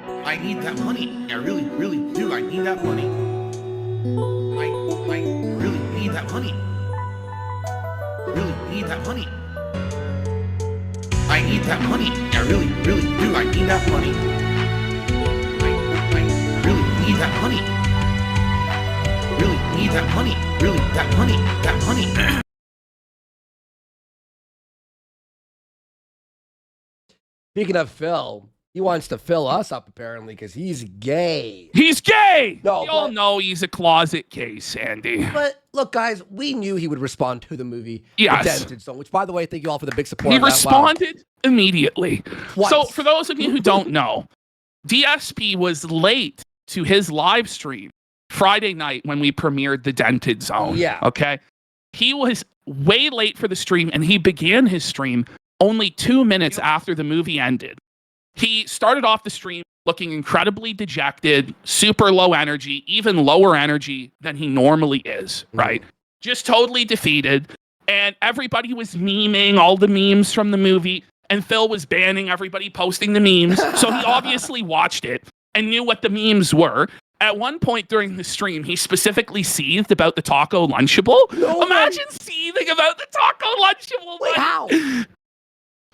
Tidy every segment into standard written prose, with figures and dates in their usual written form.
I need that money. I really, really do. I need that money. I really need that money. Really need that money. I need that money. I really, really do. I need that money. I really need that money. Really need that money. Really, that money. That money. Speaking of Phil, he wants to fill us up apparently because he's gay. He's gay! No, we all know he's a closet case, Andy. But look, guys, we knew he would respond to the movie Yes. Dented, so which, by the way, thank you all for the big support. He responded immediately. Twice. So, for those of you who don't know, DSP was late to his live stream Friday night when we premiered the Dented Zone. Yeah. Okay. He was way late for the stream, and he began his stream only 2 minutes after the movie ended. He started off the stream looking incredibly dejected, super low energy, even lower energy than he normally is, right? Just totally defeated. And everybody was memeing all the memes from the movie, and Phil was banning everybody posting the memes. So he obviously watched it and knew what the memes were. At one point during the stream, he specifically seethed about the taco Lunchable. No Imagine seething about the taco Lunchable. Wait, how?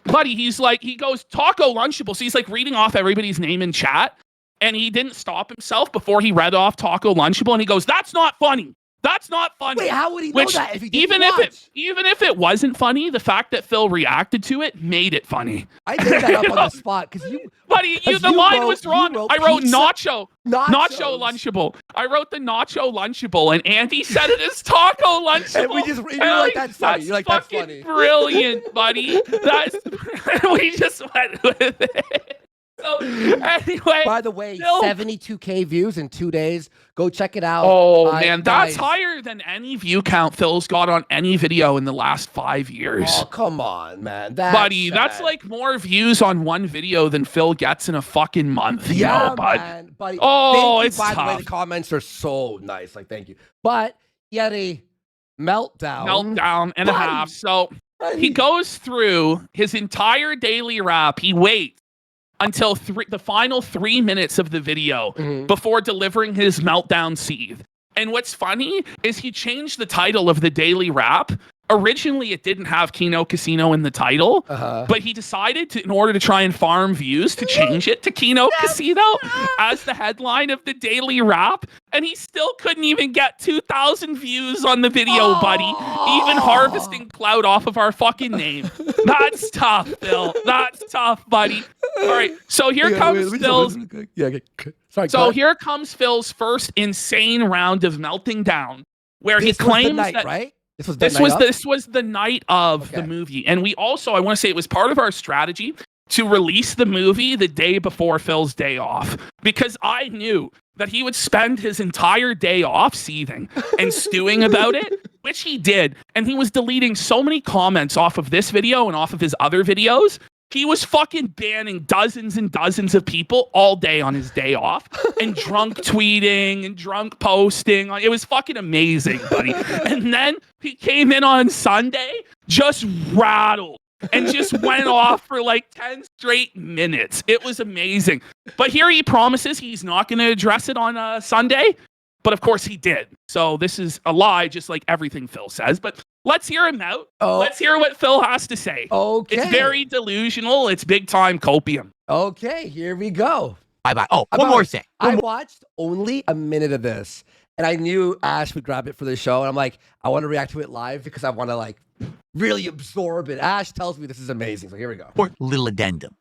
Buddy, he goes, taco Lunchable. So he's like reading off everybody's name in chat, and he didn't stop himself before he read off taco Lunchable, and he goes, that's not funny. That's not funny. Wait, how would he know that if he didn't even if it wasn't funny, the fact that Phil reacted to it made it funny. I did that up on the spot because you. Buddy, the line was wrong. I wrote nacho Lunchable. I wrote the nacho Lunchable, and Andy said it as taco Lunchable. And you're like, that's funny. You're like, that's funny. Brilliant, buddy. We just went with it. So, anyway. By the way, Phil, 72K views in 2 days. Go check it out. Oh, man. guys. That's higher than any view count Phil's got on any video in the last 5 years. Oh, come on, man. Buddy, that's like more views on one video than Phil gets in a fucking month. Yeah, bud. man. Buddy, oh, thank you, it's by tough. the way, the comments are so nice. Like, thank you. But he had a meltdown. And a half. So he goes through his entire daily rap. He waits until the final 3 minutes of the video before delivering his meltdown seethe. And what's funny is he changed the title of the daily rap. Originally, it didn't have Kino Casino in the title, but he decided to, in order to try and farm views, to change it to Kino Casino as the headline of the daily rap. And he still couldn't even get 2,000 views on the video, buddy. Even harvesting clout off of our fucking name. That's tough, Phil. That's tough, buddy. All right, so here comes Phil's. Sorry, so here comes Phil's first insane round of melting down, where he claims that right? This was the night of the movie. And we also, I want to say it was part of our strategy to release the movie the day before Phil's day off, because I knew that he would spend his entire day off seething and stewing about it, which he did. And he was deleting so many comments off of this video and off of his other videos. He was fucking banning dozens and dozens of people all day on his day off and drunk tweeting and drunk posting. It was fucking amazing, buddy. And then he came in on Sunday, just rattled and just went off for like 10 straight minutes. It was amazing. But here he promises he's not going to address it on Sunday. But of course he did. So this is a lie, just like everything Phil says. But let's hear him out. Let's hear what Phil has to say. Okay. It's very delusional. It's big time copium. Okay, here we go. Bye-bye. Oh, one more thing. I watched only a minute of this, and I knew Ash would grab it for the show, and I'm like, I want to react to it live because I want to like really absorb it. Ash tells me this is amazing, so here we go. Or little addendum.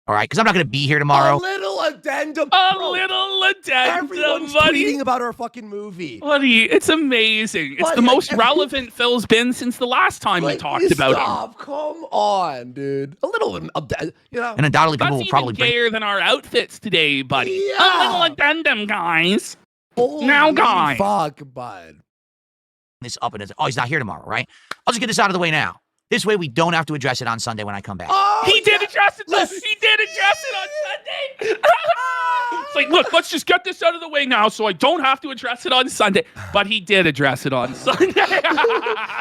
All right, because I'm not going to be here tomorrow. A little addendum. Little addendum, Everyone's buddy. tweeting about our fucking movie. Buddy, it's amazing. It's the most relevant Phil's been since the last time we talked about him. Come on, dude. A little, you know. And undoubtedly people That's will probably even gayer than our outfits today, buddy. Yeah. A little addendum, guys. Holy Now, guys. fuck, bud. this up and it's, oh, he's not here tomorrow, right? I'll just get this out of the way now. This way we don't have to address it on Sunday when I come back. Oh, He did address it. Listen. He did address it on Sunday. It's like, look, let's just get this out of the way now so I don't have to address it on Sunday. But he did address it on Sunday.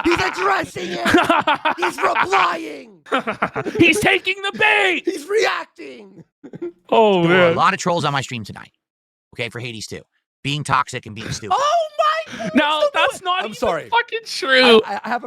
He's addressing it. He's replying. He's taking the bait. He's reacting. Oh, There were a man. lot of trolls on my stream tonight. Okay, for Hades too. Being toxic and being stupid. Oh my God. No, that's not I'm even sorry. fucking true. I have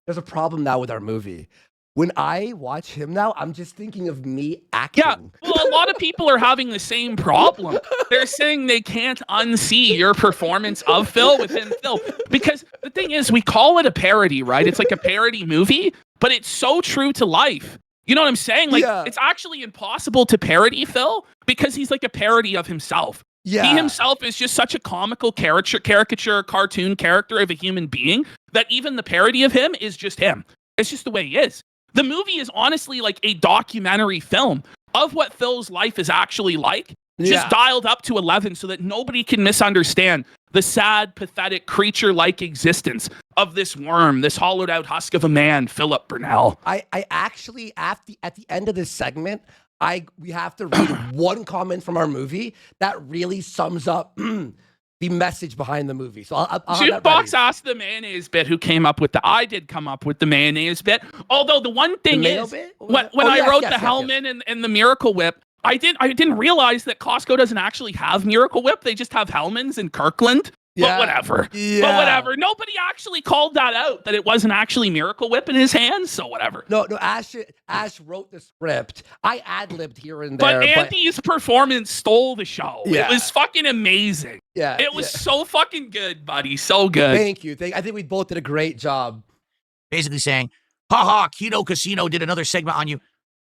there's a problem now with our movie. When I watch him now, I'm just thinking of me acting. Yeah, well, a lot of people are having the same problem. They're saying they can't unsee your performance of Phil within Phil. Because the thing is, we call it a parody, right? It's like a parody movie, but it's so true to life. You know what I'm saying? Like, Yeah. it's actually impossible to parody Phil because he's like a parody of himself. Yeah. He himself is just such a comical caricature, cartoon character of a human being that even the parody of him is just him. It's just the way he is. The movie is honestly like a documentary film of what Phil's life is actually like, just dialed up to 11 so that nobody can misunderstand the sad, pathetic, creature-like existence of this worm, this hollowed-out husk of a man, Philip Burnell. I actually, at the end of this segment, we have to read one comment from our movie that really sums up the message behind the movie. So I'll have that Jukebox ready. asked the mayonnaise bit who came up with I did come up with the mayonnaise bit. Although the one thing mayo is, bit? when Oh, I yes, wrote yes, the yes, Hellman and the Miracle Whip, I didn't realize that Costco doesn't actually have Miracle Whip. They just have Hellman's in Kirkland. Yeah. But whatever. Yeah. But whatever. Nobody actually called that out, that it wasn't actually Miracle Whip in his hands, so whatever. No, Ash wrote the script. I ad-libbed here and there. But Andy's performance stole the show. Yeah. It was fucking amazing. Yeah, It was so fucking good, buddy. So good. Thank you. I think we both did a great job. Basically saying, haha, Kino Casino did another segment on you.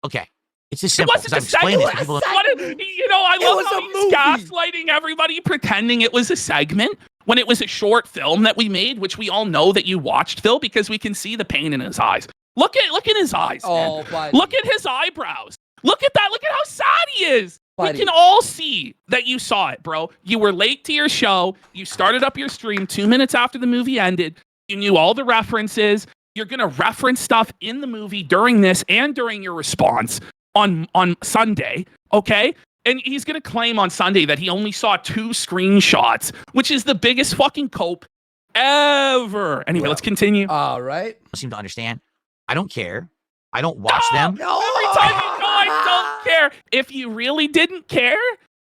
Okay. It's just It simple. wasn't a I've explained this to segment. people. I love was how a he's movie. gaslighting everybody, pretending it was a segment when it was a short film that we made, which we all know that you watched, Phil, because we can see the pain in his eyes. Look at his eyes. Oh, man. buddy. Look at his eyebrows. Look at that. Look at how sad he is. Buddy. We can all see that you saw it, bro. You were late to your show. You started up your stream 2 minutes after the movie ended. You knew all the references. You're going to reference stuff in the movie during this and during your response on Sunday, okay? And he's going to claim on Sunday that he only saw 2 screenshots, which is the biggest fucking cope ever. Anyway, let's continue. All right. Seem to understand. I don't care. I don't watch them. No. Every time you go, I don't care. If you really didn't care,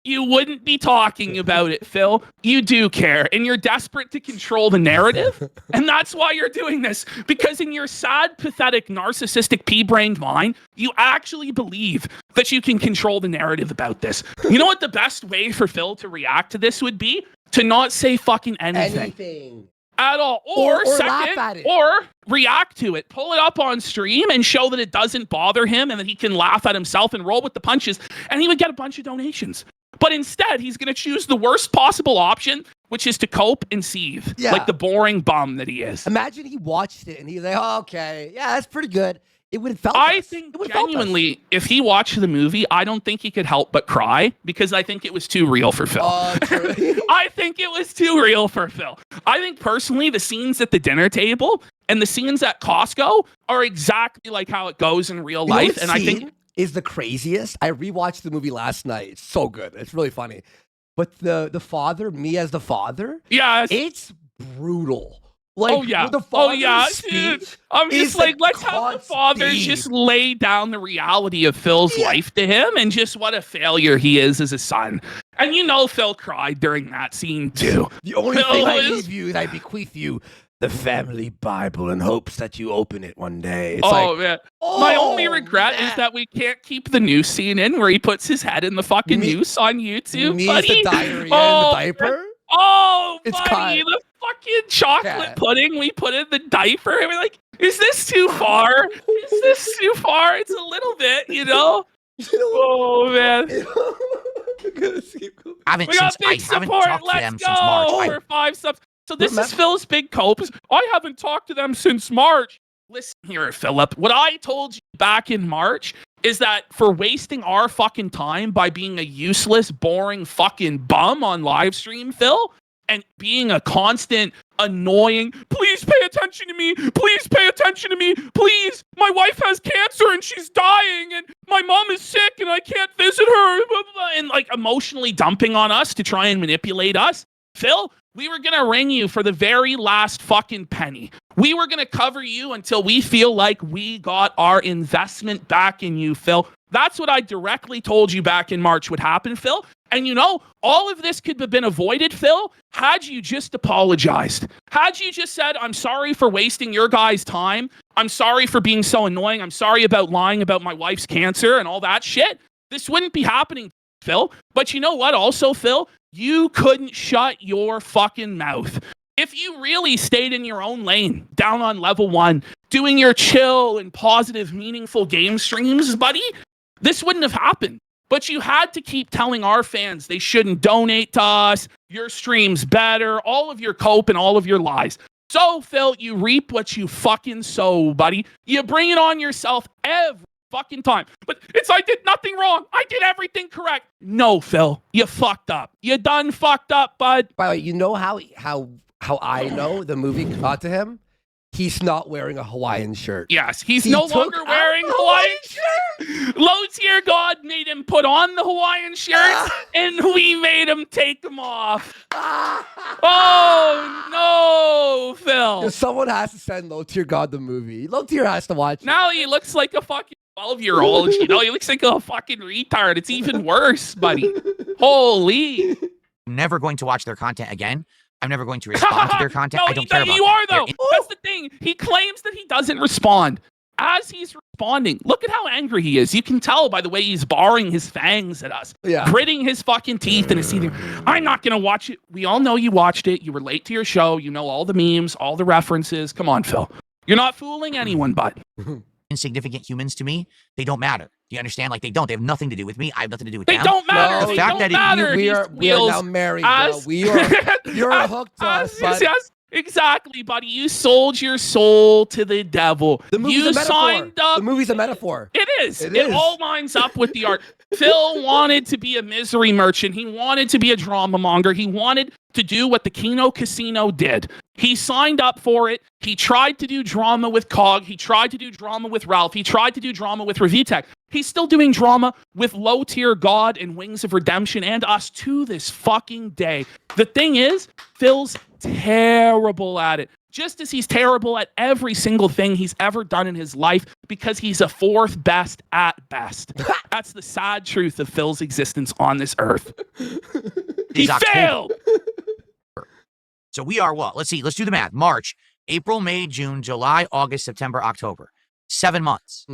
you wouldn't be talking about it, Phil. You do care, and you're desperate to control the narrative, and that's why you're doing this. Because in your sad, pathetic, narcissistic, pea-brained mind, you actually believe that you can control the narrative about this. You know what the best way for Phil to react to this would be? To not say fucking anything. At all. Or laugh at it. or react to it. Pull it up on stream and show that it doesn't bother him and that he can laugh at himself and roll with the punches, and he would get a bunch of donations. But instead, he's going to choose the worst possible option, which is to cope and seethe. Yeah. Like the boring bum that he is. Imagine he watched it and he's like, oh, okay, yeah, that's pretty good. It would have felt I us. think It would've felt us. genuinely, if he watched the movie, I don't think he could help but cry because I think it was too real for Phil. Oh, true. I think it was too real for Phil. I think personally, the scenes at the dinner table and the scenes at Costco are exactly like how it goes in real You know life. what And I think scene is the craziest. I rewatched the movie last night. It's so good. It's really funny. But the father, me as the father, yeah, it's brutal. Like, oh yeah, the oh father's yeah, speech dude. I'm just is like, a let's have the constant fathers theme. just lay down the reality of Phil's life to him and just what a failure he is as a son. And you know, Phil cried during that scene too. The only Phil thing I is- leave you is I bequeath you the family Bible in hopes that you open it one day. It's Oh like, man, my only oh, regret is man. that we can't keep the noose scene in where he puts his head in the fucking Me- noose on YouTube. me as buddy. the diarrhea in Oh, the diaper. Oh, It's buddy, cut. the fucking chocolate Yeah. pudding we put in the diaper. And we're like, is this too far? Is this too far? It's a little bit, you know? Oh, man. I haven't We got since I big haven't support. talked to them Let's since March. go I- for 5 subs. So this is Remember- Phil's big cope. I haven't talked to them since March. Listen here, Philip. What I told you back in March is that for wasting our fucking time by being a useless, boring fucking bum on live stream, Phil, and being a constant annoying, please pay attention to me, please pay attention to me, please, my wife has cancer and she's dying and my mom is sick and I can't visit her, blah, blah, and like emotionally dumping on us to try and manipulate us. Phil, we were gonna ring you for the very last fucking penny. We were gonna cover you until we feel like we got our investment back in you, Phil. That's what I directly told you back in March would happen, Phil. And you know, all of this could have been avoided, Phil, had you just apologized. Had you just said, I'm sorry for wasting your guys' time. I'm sorry for being so annoying. I'm sorry about lying about my wife's cancer and all that shit. This wouldn't be happening, Phil. But you know what also, Phil? You couldn't shut your fucking mouth. If you really stayed in your own lane, down on level 1, doing your chill and positive, meaningful game streams, buddy, this wouldn't have happened. But you had to keep telling our fans they shouldn't donate to us, your stream's better, all of your cope and all of your lies. So, Phil, you reap what you fucking sow, buddy. You bring it on yourself every fucking time. But it's I did nothing wrong. I did everything correct. No, Phil, you fucked up. You done fucked up, bud. By the way, you know how I know the movie got to him? He's not wearing a Hawaiian shirt. Yes, he's no longer wearing Hawaiian shirt. Low tier God made him put on the Hawaiian shirt, and we made him take them off. Oh, no, Phil. Someone has to send Low Tier God the movie. Low Tier has to watch it. Now he looks like a fucking 12-year-old. You know, he looks like a fucking retard. It's even worse, buddy. Holy. I'm never going to watch their content again. I'm never going to respond to their content. No, I don't care about you are, them. though. That's the thing. He claims that he doesn't respond. As he's responding, look at how angry he is. You can tell by the way he's barring his fangs at us. Yeah. Gritting his fucking teeth and his teeth. I'm not going to watch it. We all know you watched it. You were late to your show. You know all the memes, all the references. Come on, Phil. You're not fooling anyone, bud. Insignificant humans to me, they don't matter. Do you understand? Like, they don't. They have nothing to do with me. I have nothing to do with They them. don't matter. No, They the fact don't that matter. We are now married, bro. You're hooked to us, bud. Yes, exactly, buddy. You sold your soul to the devil. The movie's you a metaphor. signed up. The movie's a metaphor. It is. It It is. all lines up with the art. Phil wanted to be a misery merchant. He wanted to be a drama monger. He wanted to do what the Kino Casino did. He signed up for it. He tried to do drama with Cog. He tried to do drama with Ralph. He tried to do drama with Revitech. He's still doing drama with Low Tier God and Wings of Redemption and us to this fucking day. The thing is, Phil's terrible at it. Just as he's terrible at every single thing he's ever done in his life because he's a fourth best at best. That's the sad truth of Phil's existence on this earth. He failed! So we are what? Let's see. Let's do the math. March, April, May, June, July, August, September, October. 7 months.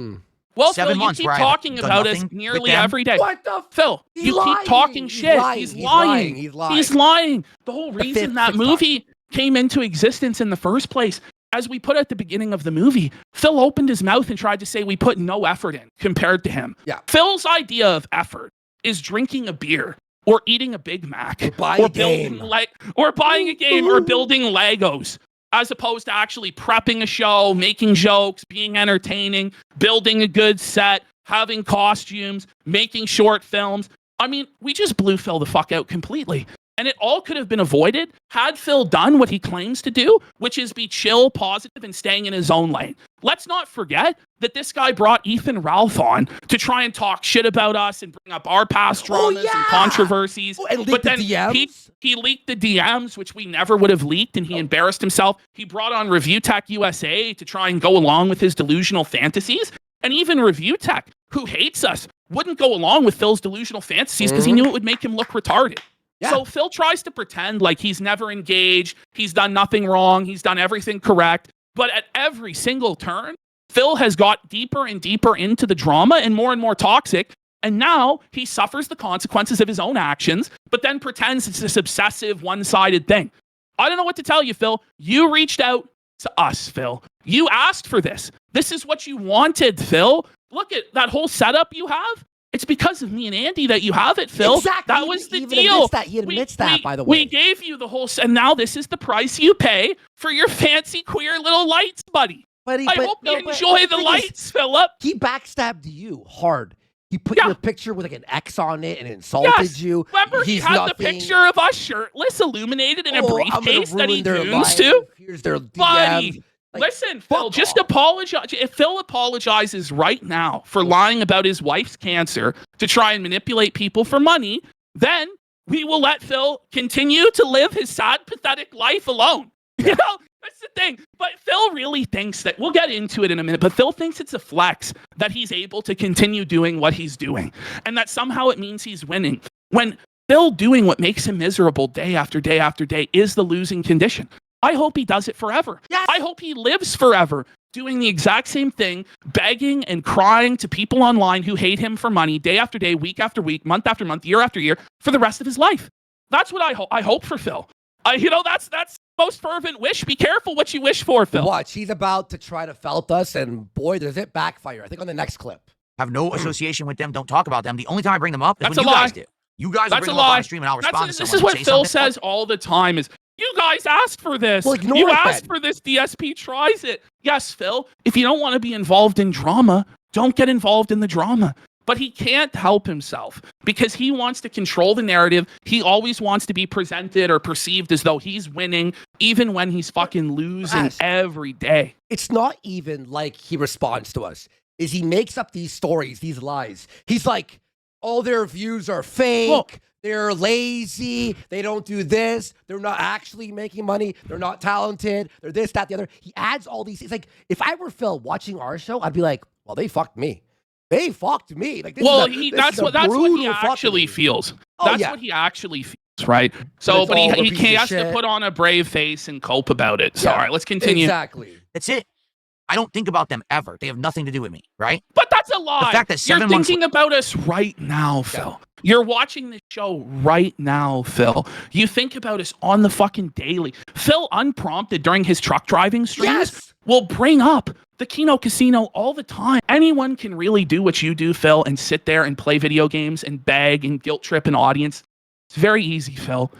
Well, 7 Phil, you months keep where I talking have done about us nothing with nearly them. every day. What the Phil, He's you lying. keep talking He's shit. lying. He's He's lying. lying. He's lying. He's lying. The whole reason fifth that time. movie came into existence in the first place, as we put at the beginning of the movie, Phil opened his mouth and tried to say we put no effort in compared to him. Yeah. Phil's idea of effort is drinking a beer or eating a Big Mac or buying a building game. or buying a game or building Legos, as opposed to actually prepping a show, making jokes, being entertaining, building a good set, having costumes, making short films. I mean, we just blew Phil the fuck out completely. And it all could have been avoided had Phil done what he claims to do, which is be chill, positive, and staying in his own lane. Let's not forget that this guy brought Ethan Ralph on to try and talk shit about us and bring up our past dramas and controversies. And but then DMs? he leaked the DMs, which we never would have leaked, and he embarrassed himself. He brought on Review Tech USA to try and go along with his delusional fantasies. And even Review Tech, who hates us, wouldn't go along with Phil's delusional fantasies because he knew it would make him look retarded. Yeah. So Phil tries to pretend like he's never engaged, he's done nothing wrong, he's done everything correct. But at every single turn, Phil has got deeper and deeper into the drama and more toxic. And now he suffers the consequences of his own actions, but then pretends it's this obsessive, one-sided thing. I don't know what to tell you, Phil. You reached out to us, Phil. You asked for this. This is what you wanted, Phil. Look at that whole setup you have. It's because of me and Andy that you have it, Phil. Exactly. That was the He deal. He admits that, by the way. We gave you the whole, and now this is the price you pay for your fancy queer little lights, buddy. I hope you enjoy the lights, Philip. He backstabbed you hard. He put your picture with like an X on it and insulted you. Remember, he had the picture of us shirtless, illuminated in a briefcase that he goons to? Here's their DMs. Buddy, listen, Phil, just apologize. If Phil apologizes right now for lying about his wife's cancer to try and manipulate people for money, then we will let Phil continue to live his sad, pathetic life alone. You know, that's the thing. But Phil really thinks that, we'll get into it in a minute, but Phil thinks it's a flex that he's able to continue doing what he's doing and that somehow it means he's winning. When Phil doing what makes him miserable day after day after day is the losing condition. I hope he does it forever. Yes. I hope he lives forever doing the exact same thing, begging and crying to people online who hate him for money day after day, week after week, month after month, year after year for the rest of his life. That's what I hope for Phil. That's most fervent wish. Be careful what you wish for, Phil. Watch, he's about to try to felt us, and boy, does it backfire. I think on the next clip. Have no association with them. Don't talk about them. The only time I bring them up is That's when a you lie. guys do. You guys That's bring a them up on lie. the stream, and I'll respond to someone. This is what say Phil something. says all the time is, you guys asked for this. Well, ignore you it asked then. for this. DSP tries it. Yes, Phil, if you don't want to be involved in drama, don't get involved in the drama. But he can't help himself because he wants to control the narrative. He always wants to be presented or perceived as though he's winning, even when he's fucking losing every day. It's not even like he responds to us. Is he makes up these stories, these lies. He's like, all their views are fake. Well, they're lazy. They don't do this. They're not actually making money. They're not talented. They're this, that, the other. He adds all these. It's like, if I were Phil watching our show, I'd be like, well, they fucked me. They fucked me. Like, that's what he actually feels. That's what he actually feels, right? So, but he has to put on a brave face and cope about it. So, all right, let's continue. Exactly. That's it. I don't think about them ever. They have nothing to do with me, right? But that's a lie. The fact that you're thinking about us right now, Phil. You're watching this show right now, Phil. You think about us on the fucking daily. Phil, unprompted during his truck driving streams, will bring up the Kino Casino all the time. Anyone can really do what you do, Phil, and sit there and play video games and beg and guilt trip an audience. It's very easy, Phil.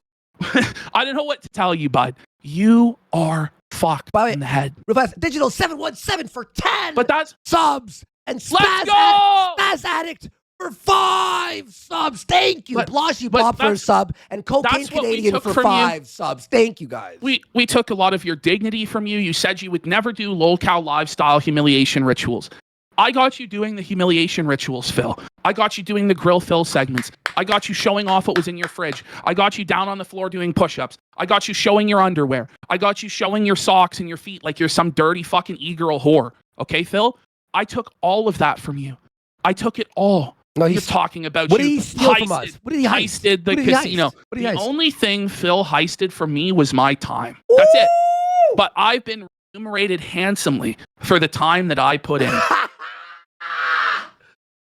I don't know what to tell you, bud. You are fucked in the head. Reverse Digital 717 for 10 but that's subs. And Spaz Addict for 5 subs. Thank you. Bloshy Bob for a sub. And Cocaine Canadian for 5 subs. Thank you, guys. We took a lot of your dignity from you. You said you would never do lolcow lifestyle humiliation rituals. I got you doing the humiliation rituals, Phil. I got you doing the Grill Phil segments. I got you showing off what was in your fridge. I got you down on the floor doing push-ups. I got you showing your underwear. I got you showing your socks and your feet like you're some dirty fucking e-girl whore. Okay, Phil? I took all of that from you. I took it all. No, he's talking about what did he steal from us? What did he heist? Heisted the casino. What did he heist? The only thing Phil heisted from me was my time. That's it. But I've been remunerated handsomely for the time that I put in.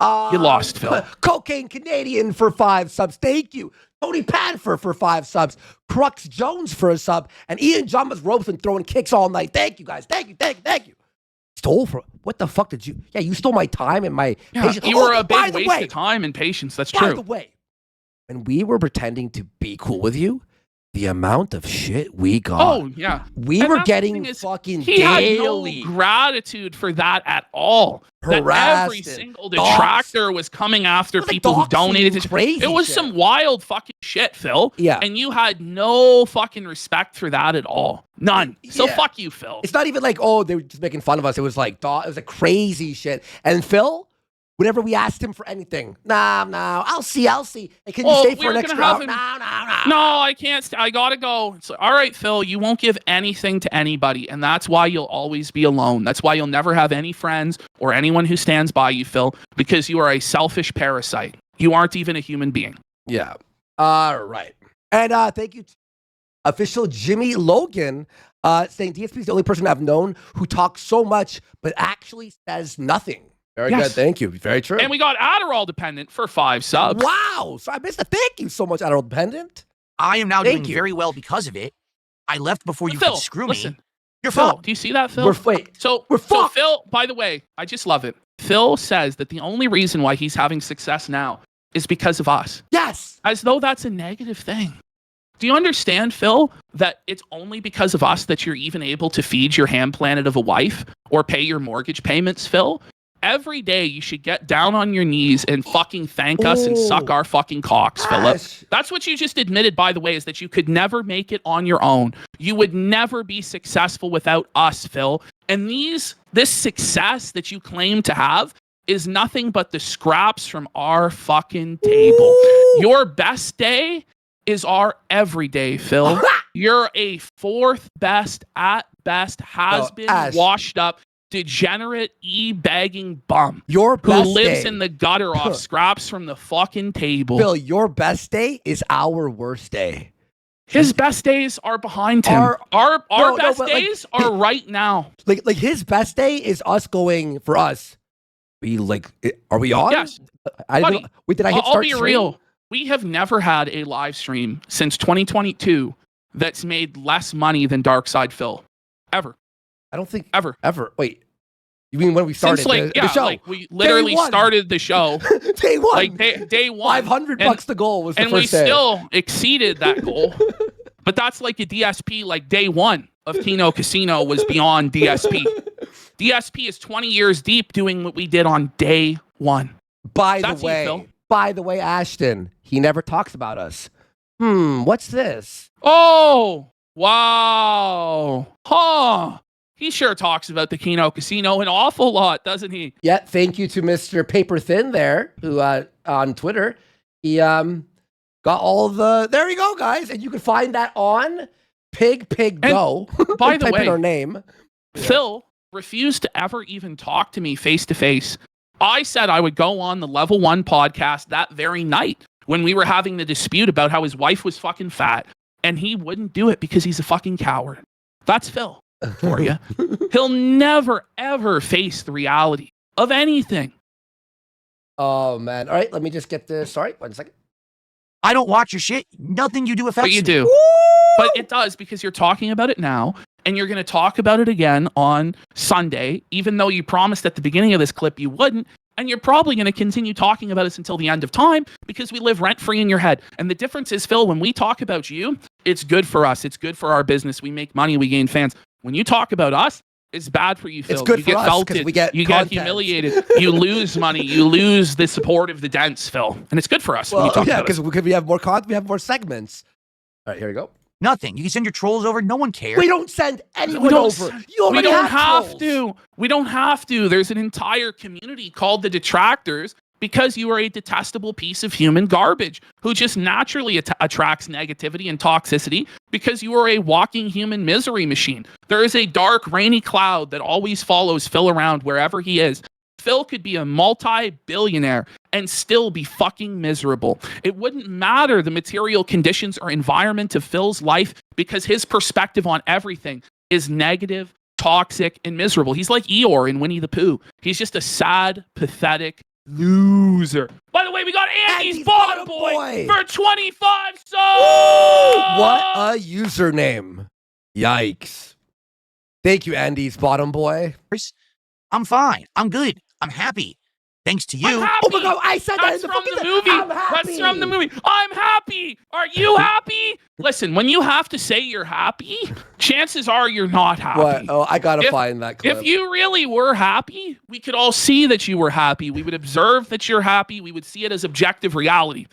You lost, Phil. Cocaine Canadian for 5 subs. Thank you. Tony Padfer for 5 subs. Crux Jones for a sub. And Ian John was ropes and throwing kicks all night. Thank you, guys. Thank you. Stole for what the fuck did you? Yeah, you stole my time and my patience. You were a big waste of time and patience. That's true. By the way, when we were pretending to be cool with you, the amount of shit we got. Oh, yeah. We were getting fucking he daily. He had no gratitude for that at all. Harassed that every single detractor was coming after people who donated to crazy. It was some wild fucking shit, Phil. Yeah. And you had no fucking respect for that at all. None. So fuck you, Phil. It's not even like, oh, they were just making fun of us. It was like, it was a crazy shit. And Phil, whenever we asked him for anything, no, I'll see. Hey, can you stay for an extra hour? No, I can't. I gotta go. It's like, all right, Phil, you won't give anything to anybody, and that's why you'll always be alone. That's why you'll never have any friends or anyone who stands by you, Phil, because you are a selfish parasite. You aren't even a human being. Yeah. All right. And thank you to official Jimmy Logan saying DSP is the only person I've known who talks so much but actually says nothing. Very good. Thank you. Very true. And we got Adderall Dependent for 5 subs. Wow. So I missed a thank you so much, Adderall Dependent. I am now doing very well because of it. I left before you could screw me. You're Phil, fucked. do you see that, Phil? We're fucked. So Phil, by the way, I just love it. Phil says that the only reason why he's having success now is because of us. Yes. As though that's a negative thing. Do you understand, Phil, that it's only because of us that you're even able to feed your ham planet of a wife or pay your mortgage payments, Phil? every day you should get down on your knees and fucking thank us and suck our fucking cocks, Philip. That's what you just admitted, by the way, is that you could never make it on your own. You would never be successful without us, Phil. And this success that you claim to have is nothing but the scraps from our fucking table. Your best day is our everyday, Phil. You're a fourth best at best, has been washed up, degenerate, e-bagging bum Your best who lives day. in the gutter off scraps from the fucking table. Phil, your best day is our worst day. His best days are behind him. Our best days are right now. Like his best day is us going for us. Are we on? Yes. Buddy, did I hit I'll start be stream? real. We have never had a live stream since 2022 that's made less money than Dark Side Phil. Ever. I don't think ever. Wait, you mean when we started Since the show? Like we literally started the show. Day one. Like day one. $500 the goal was the and first we day. still exceeded that goal. But that's like a DSP, like day one of Kino Casino was beyond DSP. DSP is 20 years deep doing what we did on day one. By the way, Ashton, he never talks about us. What's this? Oh, wow. Huh. He sure talks about the Kino Casino an awful lot, doesn't he? Yeah, thank you to Mr. Paper Thin there, who on Twitter, he got all the. There you go, guys, and you can find that on Pig Go. By the type way, in our name. Phil refused to ever even talk to me face to face. I said I would go on the Level 1 podcast that very night when we were having the dispute about how his wife was fucking fat, and he wouldn't do it because he's a fucking coward. That's Phil for you. He'll never, ever face the reality of anything. Oh, man. All right, let me just get this. Sorry, 1 second. I don't watch your shit. Nothing you do affects me. But you do. But it does, because you're talking about it now, and you're going to talk about it again on Sunday, even though you promised at the beginning of this clip you wouldn't. And you're probably going to continue talking about us until the end of time because we live rent-free in your head. And the difference is, Phil, when we talk about you, it's good for us. It's good for our business. We make money. We gain fans. When you talk about us, it's bad for you, Phil. It's good you for get us because we get you content. get humiliated. You lose money. You lose the support of the dents, Phil. And it's good for us when you talk about because we have more content. We have more segments. All right, here we go. Nothing. You can send your trolls over. No one cares. We don't send anyone over. We don't have to. We don't have to. There's an entire community called the detractors because you are a detestable piece of human garbage who just naturally attracts negativity and toxicity because you are a walking human misery machine. There is a dark, rainy cloud that always follows Phil around wherever he is. Phil could be a multi-billionaire and still be fucking miserable. It wouldn't matter the material conditions or environment of Phil's life because his perspective on everything is negative, toxic, and miserable. He's like Eeyore in Winnie the Pooh. He's just a sad, pathetic loser. By the way, we got Andy's Bottom Boy for 25 subs! What a username. Yikes. Thank you, Andy's Bottom Boy. I'm fine. I'm good. I'm happy. Thanks to you. Oh my God, I said That's that in from the movie. I'm happy. That's from the movie. I'm happy. Are you happy? Listen, when you have to say you're happy, chances are you're not happy. What? Oh, I gotta find that clip. If you really were happy, we could all see that you were happy. We would observe that you're happy. We would see it as objective reality.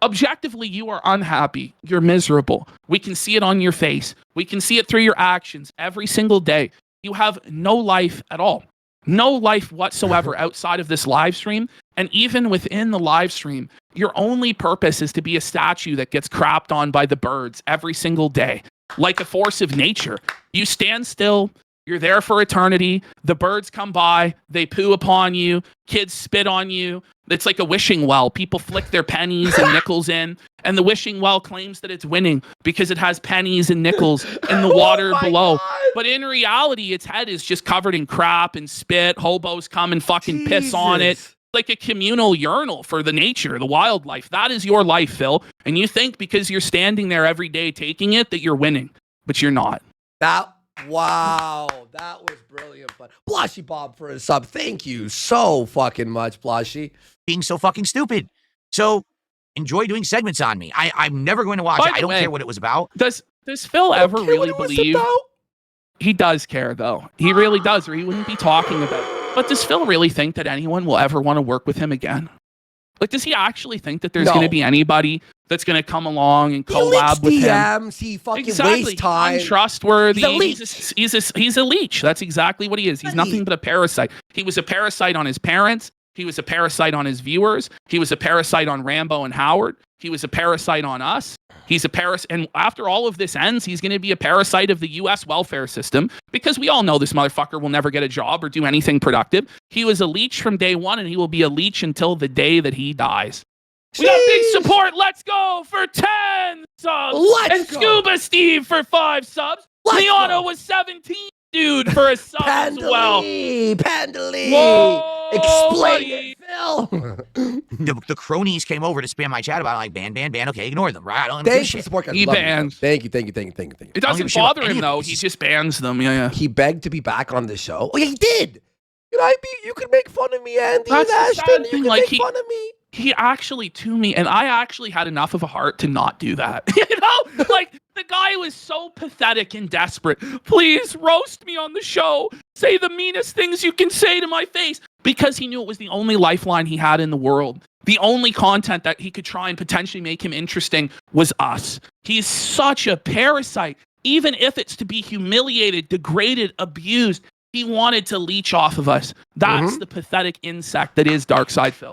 Objectively, you are unhappy. You're miserable. We can see it on your face. We can see it through your actions every single day. You have no life at all. No life whatsoever outside of this live stream. And even within the live stream, your only purpose is to be a statue that gets crapped on by the birds every single day. Like a force of nature. You stand still. You're there for eternity. The birds come by. They poo upon you. Kids spit on you. It's like a wishing well. People flick their pennies and nickels in. And the wishing well claims that it's winning because it has pennies and nickels in the water below. God. But in reality, its head is just covered in crap and spit. Hobos come and fucking piss on it. Like a communal urinal for the nature, the wildlife. That is your life, Phil. And you think because you're standing there every day taking it that you're winning. But you're not. Wow, that was brilliant. But Blushy Bob for his sub. Thank you so fucking much, Blushy. Being so fucking stupid. So enjoy doing segments on me. I'm never going to watch it. I don't care what it was about. Does Phil ever really believe? He does care, though. He really does, or he wouldn't be talking about it. But does Phil really think that anyone will ever want to work with him again? Like, does he actually think that there's going to be anybody that's going to come along and collab with him? He fucking Exactly. wastes time. Untrustworthy. He's a leech. He's a leech. That's exactly what he is. He's nothing but a parasite. He was a parasite on his parents. He was a parasite on his viewers. He was a parasite on Rambo and Howard. He was a parasite on us. He's a parasite. And after all of this ends, he's going to be a parasite of the U.S. welfare system, because we all know this motherfucker will never get a job or do anything productive. He was a leech from day one, and he will be a leech until the day that he dies. We got big support. Let's go for 10 subs. And Scuba Steve for 5 subs. Liana was 17, dude, for a sub as well. Pandely. Whoa, explain it, Phil. The cronies came over to spam my chat about it, like ban. Okay, ignore them, right? I don't Thanks for support, guys. He Love bans. you. Thank you. It doesn't bother him though. He just bans them. Yeah. He begged to be back on the show. Oh yeah, he did. You could make fun of me, Andy. That's and the sad Ashton. You thing, could like, make fun of me. He actually to me, and I actually had enough of a heart to not do that. You know, like the guy was so pathetic and desperate. Please roast me on the show. Say the meanest things you can say to my face, because he knew it was the only lifeline he had in the world. The only content that he could try and potentially make him interesting was us. He's such a parasite. Even if it's to be humiliated, degraded, abused, he wanted to leech off of us. That's the pathetic insect that is Darkside Phil.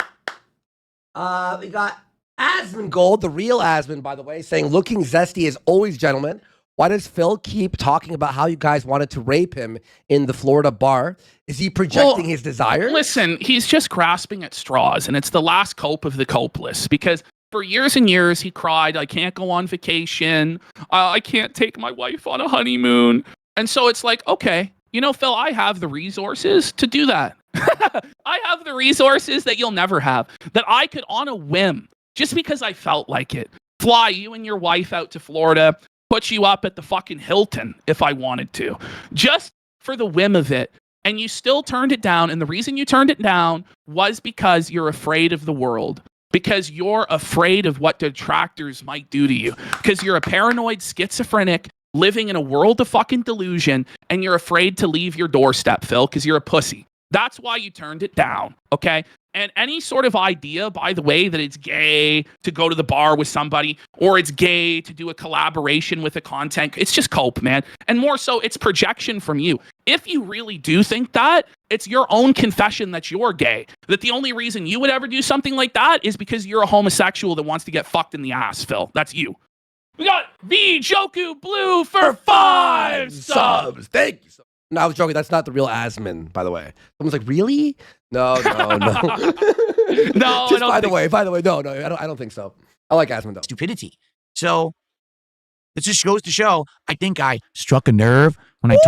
We got Asmongold, the real Asmon, by the way, saying, looking zesty as always, gentlemen. Why does Phil keep talking about how you guys wanted to rape him in the Florida bar? Is he projecting his desire? Listen, he's just grasping at straws, and it's the last cope of the copeless, because for years and years he cried, I can't go on vacation. I can't take my wife on a honeymoon. And so it's like, okay, you know, Phil, I have the resources to do that. I have the resources that you'll never have, that I could, on a whim, just because I felt like it, fly you and your wife out to Florida, put you up at the fucking Hilton if I wanted to, just for the whim of it. And you still turned it down. And the reason you turned it down was because you're afraid of the world, because you're afraid of what detractors might do to you, because you're a paranoid schizophrenic living in a world of fucking delusion, and you're afraid to leave your doorstep, Phil, because you're a pussy. That's why you turned it down, okay? And any sort of idea, by the way, that it's gay to go to the bar with somebody, or it's gay to do a collaboration with a content, it's just cope, man. And more so, it's projection from you. If you really do think that, it's your own confession that you're gay. That the only reason you would ever do something like that is because you're a homosexual that wants to get fucked in the ass, Phil. That's you. We got V Joku Blue for 5 subs. Thank you. No, I was joking. That's not the real Asmon, by the way. Someone's like, really? No. No, Just by the way, no, I don't think so. I like Asmon though. Stupidity. So it just goes to show, I think I struck a nerve when I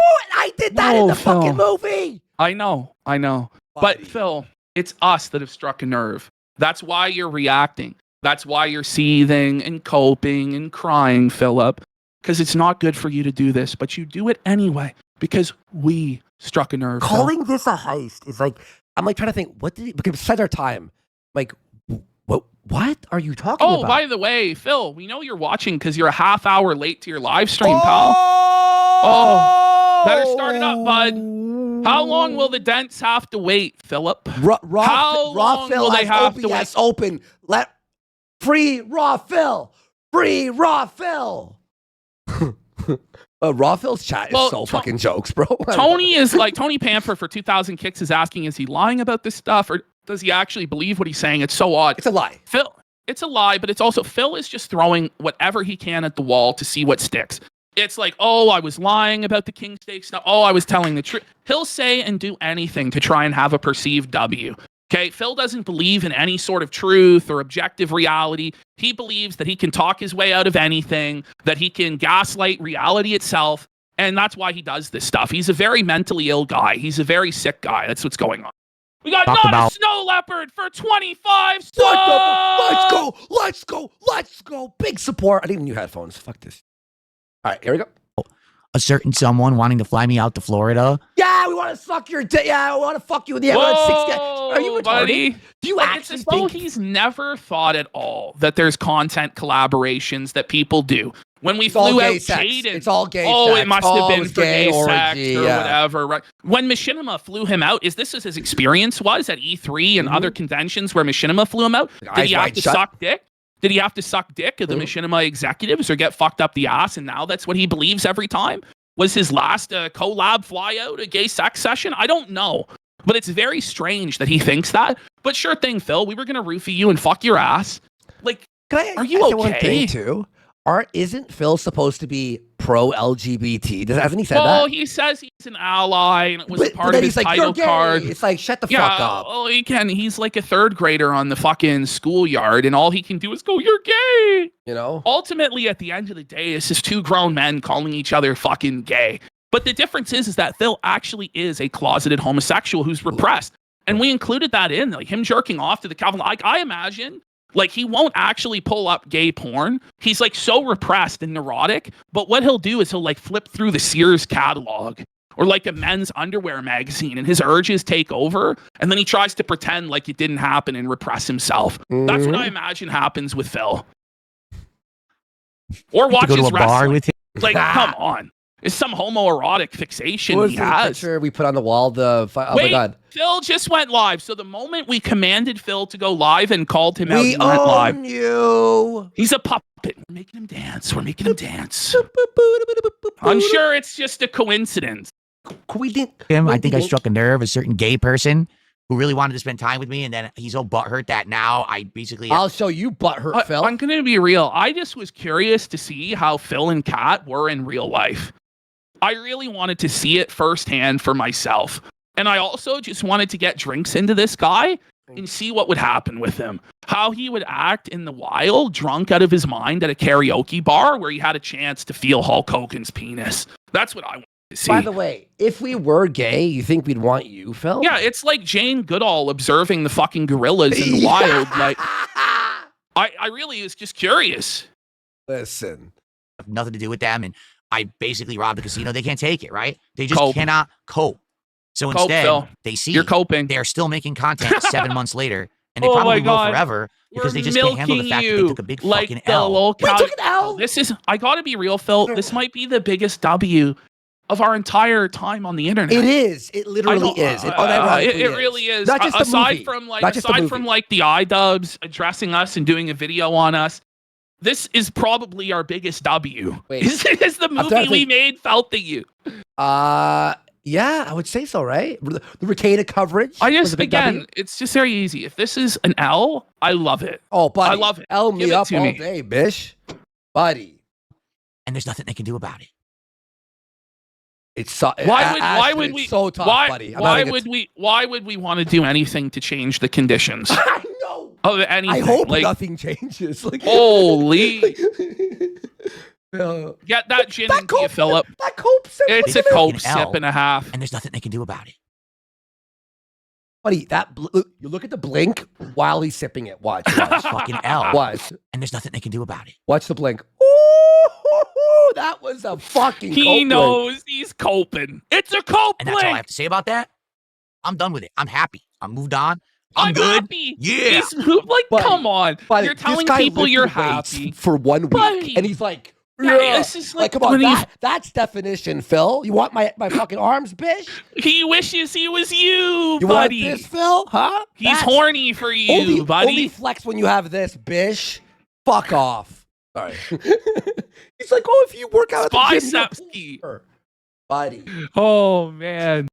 did that in the fucking movie. I know. But Phil, it's us that have struck a nerve. That's why you're reacting. That's why you're seething and coping and crying, Philip, because it's not good for you to do this, but you do it anyway because we struck a nerve. Calling this a heist is like, I'm like trying to think, because besides our time, like, what are you talking about? Oh, by the way, Phil, we know you're watching because you're a half hour late to your live stream, pal. Oh, better start it up, bud. How long will the Dents have to wait, Philip? How long will they have to wait? Open. Let free Raw Phil. Free Raw Phil. Raw Phil's chat is so fucking jokes, bro. Tony is like, Tony Pamper for 2,000 kicks is asking, is he lying about this stuff or does he actually believe what he's saying? It's so odd. It's a lie. Phil, it's a lie, but it's also, Phil is just throwing whatever he can at the wall to see what sticks. It's like, oh, I was lying about the King Steak stuff. Oh, I was telling the truth. He'll say and do anything to try and have a perceived W. Okay, Phil doesn't believe in any sort of truth or objective reality. He believes that he can talk his way out of anything, that he can gaslight reality itself, and that's why he does this stuff. He's a very mentally ill guy. He's a very sick guy. That's what's going on. We got Not a Snow Leopard for 25 subs! Let's go. Big support. I need new headphones. Fuck this. All right, here we go. A certain someone wanting to fly me out to Florida. Yeah, we want to suck your dick. Yeah, we want to fuck you in the Are you retarded? Buddy. Do you actually think he's never thought at all that there's content collaborations that people do When we It's all flew gay out sex. Jaden. It's all gay Oh, sex. it must have been it's for gay sex orgy, or yeah. whatever, right? When Machinima flew him out, this is his experience was at E3 and other conventions where Machinima flew him out? Did he have to suck dick? Did he have to suck dick of the Machinima executives or get fucked up the ass? And now that's what he believes every time? Was his last collab fly out a gay sex session? I don't know. But it's very strange that he thinks that. But sure thing, Phil. We were going to roofie you and fuck your ass. Like, are you okay? One thing too? Isn't Phil supposed to be pro-LGBT? Hasn't he said that? Oh, he says he's an ally and it was a part of his title card. It's like, shut the fuck up. Oh, he can. He's like a third grader on the fucking schoolyard and all he can do is go, you're gay. You know? Ultimately, at the end of the day, it's just two grown men calling each other fucking gay. But the difference is that Phil actually is a closeted homosexual who's repressed. And we included that in, like him jerking off to the Calvin. Like, I imagine... Like, he won't actually pull up gay porn. He's, like, so repressed and neurotic. But what he'll do is he'll, like, flip through the Sears catalog or, like, a men's underwear magazine, and his urges take over. And then he tries to pretend like it didn't happen and repress himself. That's what I imagine happens with Phil. Or watch his wrestling. Bar with him. Like, come on. It's some homoerotic fixation he has. Picture we put on the wall? Oh my God. Phil just went live. So the moment we commanded Phil to go live and called him out, he went live. You. He's a puppet. We're making him dance. We're making him dance. I'm sure it's just a coincidence. I think I struck a nerve, a certain gay person who really wanted to spend time with me, and then he's so butthurt that now I basically... I'll show you butthurt, Phil. I'm going to be real. I just was curious to see how Phil and Kat were in real life. I really wanted to see it firsthand for myself. And I also just wanted to get drinks into this guy and see what would happen with him. How he would act in the wild, drunk out of his mind at a karaoke bar where he had a chance to feel Hulk Hogan's penis. That's what I wanted to see. By the way, if we were gay, you think we'd want you, Phil? Yeah, it's like Jane Goodall observing the fucking gorillas in the wild. Like, I really was just curious. Listen. Nothing to do with them, and I basically robbed the casino. They can't take it, right? They just cannot cope. So instead, they see you're coping. They're still making content 7 months later, and they probably will forever because they just can't handle the fact that they took a big fucking L. We took an L. I gotta be real, Phil. This might be the biggest W of our entire time on the internet. It is. It literally is. It really is. Not just aside from like the iDubbbz addressing us and doing a video on us. This is probably our biggest W. Is the movie we made felt to you? Yeah, I would say so, right? The Ricada coverage. It's just very easy. If this is an L, I love it. Oh, buddy. I love it. L me up all day, bish. Buddy. And there's nothing they can do about it. It's so, why would we so tough, buddy. Why would we want to do anything to change the conditions? I know. Of anything. I hope nothing changes. Like, holy. Get that gin into you, Philip. That cope sip. It's a cope sip and a half. And there's nothing they can do about it. Buddy, you look at the blink while he's sipping it. Watch. Fucking L. Watch. And there's nothing they can do about it. Watch the blink. Ooh, that was a fucking He knows he's coping. It's a cope And that's all I have to say about that. I'm done with it. I'm happy. I'm moved on. I'm good. Happy. Yeah. Come on. You're telling people you're happy. For 1 week. Buddy. And he's like, yeah, this is like come on, that's definition, Phil. You want my fucking arms, bitch? He wishes he was you, buddy. Want this, Phil? Huh? He's horny for you, buddy. Only flex when you have this, bish. Fuck off. All right. He's like, if you work out at the gym, buddy. buddy. Oh, man.